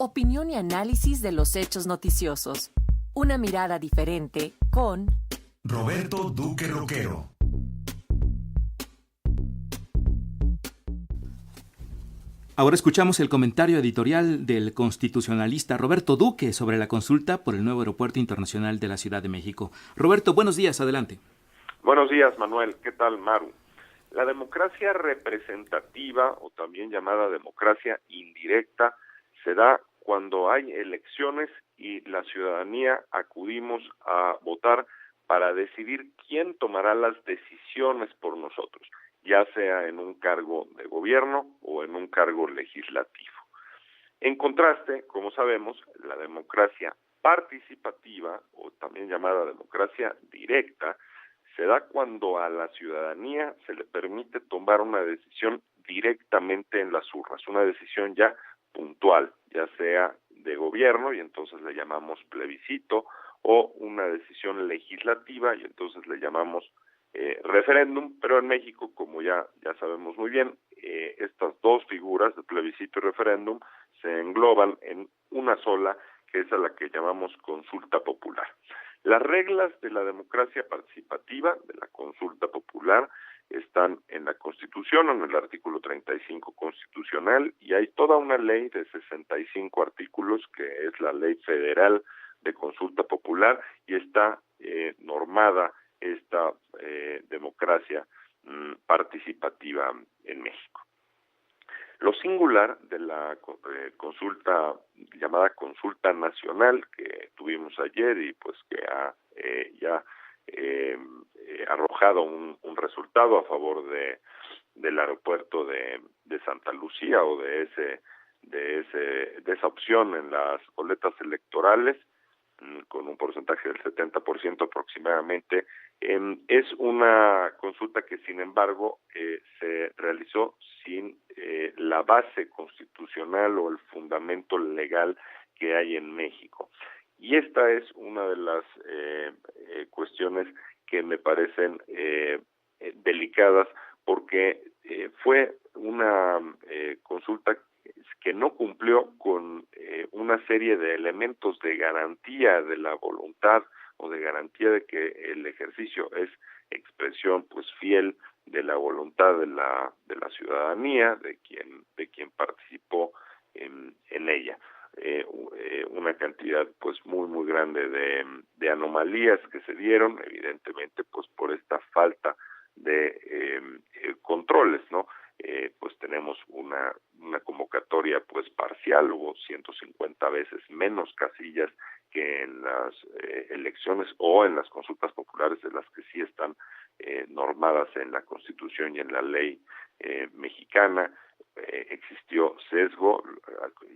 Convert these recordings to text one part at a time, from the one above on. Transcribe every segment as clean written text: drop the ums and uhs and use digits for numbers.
Opinión y análisis de los hechos noticiosos. Una mirada diferente con Roberto Duque Roquero. Ahora escuchamos el comentario editorial del constitucionalista Roberto Duque sobre la consulta por el nuevo aeropuerto internacional de la Ciudad de México. Roberto, buenos días, adelante. Buenos días, Manuel. ¿Qué tal, Maru? La democracia representativa, o también llamada democracia indirecta, se da cuando hay elecciones y la ciudadanía acudimos a votar para decidir quién tomará las decisiones por nosotros, ya sea en un cargo de gobierno o en un cargo legislativo. En contraste, como sabemos, la democracia participativa, o también llamada democracia directa, se da cuando a la ciudadanía se le permite tomar una decisión directamente en las urnas, una decisión ya puntual, ya sea de gobierno, y entonces le llamamos plebiscito, o una decisión legislativa, y entonces le llamamos referéndum. Pero en México, como ya sabemos muy bien, estas dos figuras de plebiscito y referéndum se engloban en una sola, que es a la que llamamos consulta popular. Las reglas de la democracia participativa, de la consulta popular, están en la Constitución, en el artículo 35 constitucional, y hay toda una ley de 65 artículos, que es la Ley Federal de Consulta Popular, y está normada esta democracia participativa en México. Lo singular de la consulta, llamada consulta nacional, que tuvimos ayer y pues que ha arrojado un resultado a favor del aeropuerto de Santa Lucía, o de esa opción en las boletas electorales, con un porcentaje del 70% aproximadamente, es una consulta que, sin embargo, se realizó sin la base constitucional o el fundamento legal que hay en México. Y esta es una de las cuestiones que me parecen delicadas, porque fue una consulta que no cumplió con una serie de elementos de garantía de la voluntad, o de garantía de que el ejercicio es expresión pues fiel de la voluntad de la ciudadanía, de quien participó en ella. Una cantidad pues muy grande de anomalías que se dieron, evidentemente pues por esta falta de controles, ¿no? Pues tenemos una convocatoria pues parcial, hubo 150 veces menos casillas que en las elecciones o en las consultas populares, de las que sí están normadas en la Constitución y en la ley mexicana. Existió sesgo,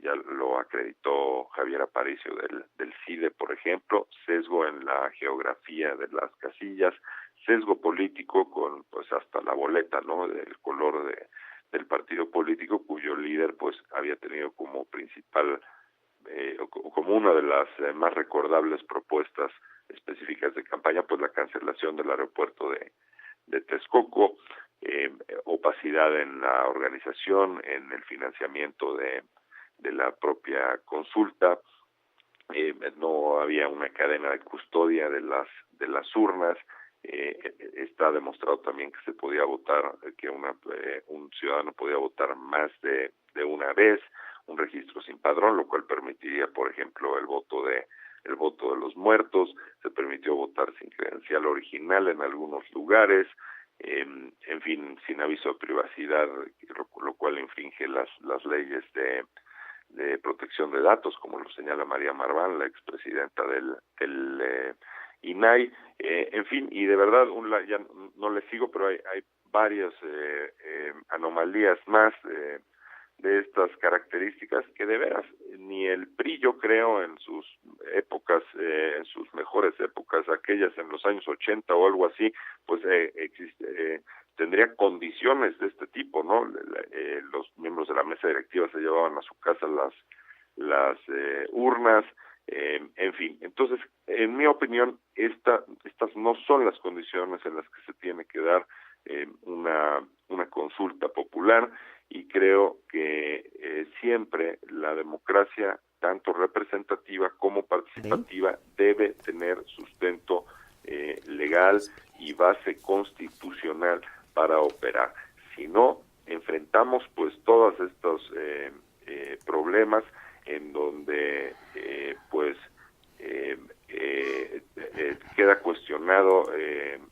ya lo acreditó Javier Aparicio del CIDE, por ejemplo, sesgo en la geografía de las casillas, sesgo político con pues hasta la boleta, ¿no?, del color del partido político cuyo líder pues había tenido como principal como una de las más recordables propuestas específicas de campaña pues la cancelación del aeropuerto de Texcoco, opacidad en la organización, en el financiamiento de la propia consulta, no había una cadena de custodia de las urnas. Está demostrado también que se podía votar, que un ciudadano podía votar más de una vez, un registro sin padrón, lo cual permitiría, por ejemplo, el voto de los muertos. Se permitió votar sin credencial original en algunos lugares, en fin, sin aviso de privacidad, lo cual infringe las leyes de protección de datos, como lo señala María Marván, la expresidenta del INAI, en fin, y de verdad, ya no le sigo, pero hay varias anomalías más de estas características que de veras ni el PRI, yo creo, en sus épocas, en sus mejores épocas, aquellas en los años 80 o algo así, pues tendría condiciones de este tipo, ¿no? Los miembros de la mesa directiva se llevaban a su casa las urnas, en fin. Entonces, en mi opinión, estas no son las condiciones en las que se tiene que dar una consulta popular, y creo que siempre la democracia tanto representativa como participativa, debe tener sustento legal y base constitucional para operar. Si no, enfrentamos pues todos estos problemas en donde queda cuestionado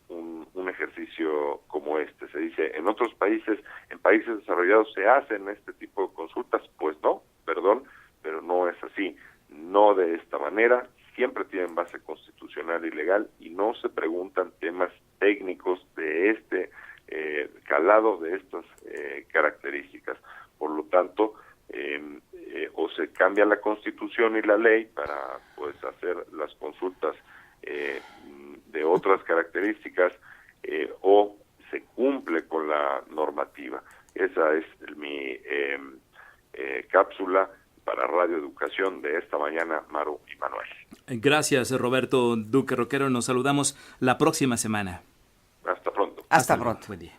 un ejercicio como este. Se dice, en otros países, en países desarrollados se hacen este tipo de consultas. Pues no, perdón, pero no es así. No de esta manera, siempre tienen base constitucional y legal y no se preguntan temas técnicos de este calado, de estas características. Por lo tanto, o se cambia la Constitución y la ley para pues hacer las consultas de otras características, o se cumple con la normativa. Esa es mi cápsula para Radio Educación de esta mañana, Maru y Manuel. Gracias, Roberto Duque Roquero. Nos saludamos la próxima semana. Hasta pronto. Hasta pronto. Buen día.